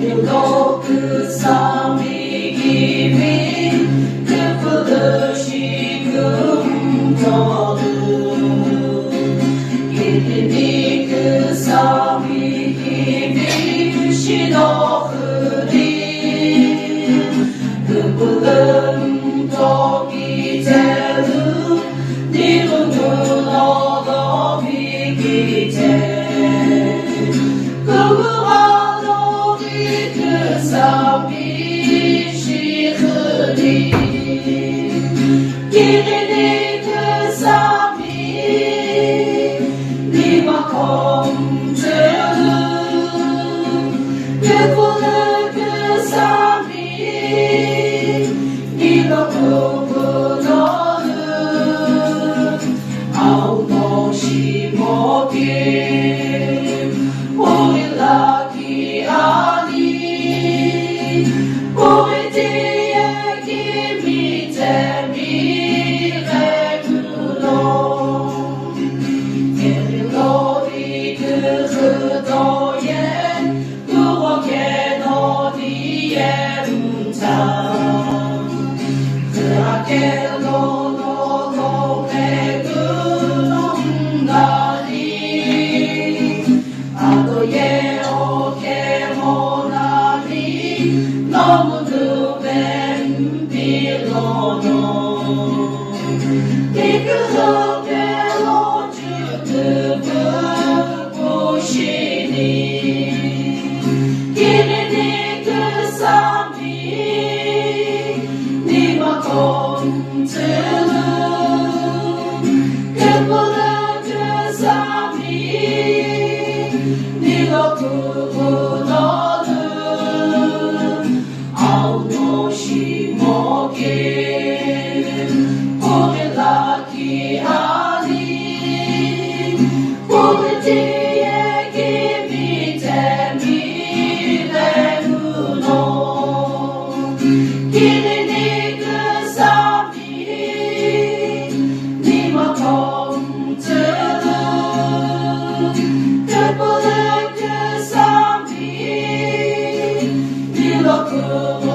유독 그 삶이 기미 그 부르시 금토는 이름이 그 삶이 기미 시도흐리 그 부름 독이 제루 니루는 얻어 비기제 기린이 그 삶이 니와 공주는 예쁘는 그 삶이 니가 부부너는 아우노시 모김 오일라기 아니 오이지의 김이 너무 누벤 빌로노 이그서 벨로주 드브 부시니 기린이 그 삶이 니와 공주는 예쁘는 그 삶이 니가 부부너는 아우노시 모김 오밀라기 아니 오밀지의 김이 재미레구노 기린이 그 삶이 니와 공주는 예쁘는 그 삶이 니와 그